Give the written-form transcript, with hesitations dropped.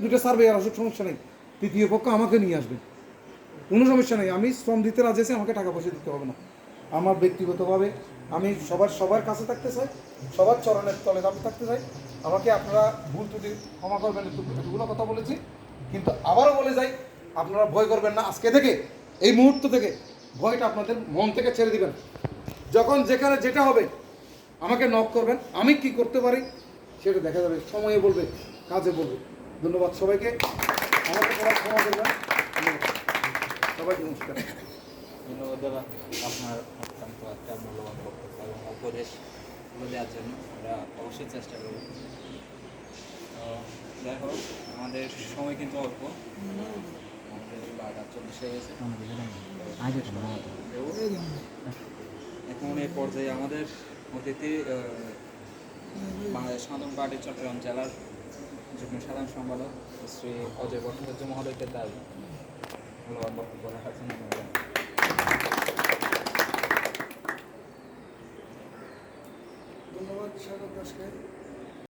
দুটো সার্ভে আর অসুখ সমস্যা নেই, তৃতীয় পক্ষ আমাকে নিয়ে আসবে, কোনো সমস্যা নেই। আমি শ্রম দিতে রাজি আছি, আমাকে টাকা পয়সা দিতে হবে না। আমার ব্যক্তিগতভাবে আমি সবার কাছে থাকতে চাই, সবার চরণের তলে আমি থাকতে চাই। আমাকে আপনারা ভুল ত্রুটি ক্ষমা করবেন, এতগুলো কথা বলেছি, কিন্তু আবারও বলে যাই, আপনারা ভয় করবেন না। আজকে থেকে, এই মুহূর্ত থেকে ভয়টা আপনাদের মন থেকে ছেড়ে দিবেন। যখন যেখানে যেটা হবে আমাকে নক করবেন, আমি কি করতে পারি সেটা দেখা যাবে, সময়ে বলবে, কাজে বলবে। ধন্যবাদ সবাইকে, আমাকে সবাই ক্ষমা করবেন। সবাইকে নমস্কার। ধন্যবাদ দাদা আপনার অত্যন্ত একটা মূল্যবান বক্তব্য এবং উপদেশগুলো দেওয়ার জন্য আমরা অবশ্যই চেষ্টা করব। যাই হোক, আমাদের সময় কিন্তু অল্প, আমাদের 12:40 হয়ে গেছে। এখন এই পর্যায়ে আমাদের অতিথি বাংলাদেশ সনাতন পার্টি চট্টগ্রাম জেলার যুগ্ম সাধারণ সম্পাদক শ্রী অজয় ভট্টাচার্য মহোদয়কে তার মূল্যবান বক্তব্য রাখার জন্য ধন্যবাদ সাগর দাসকে।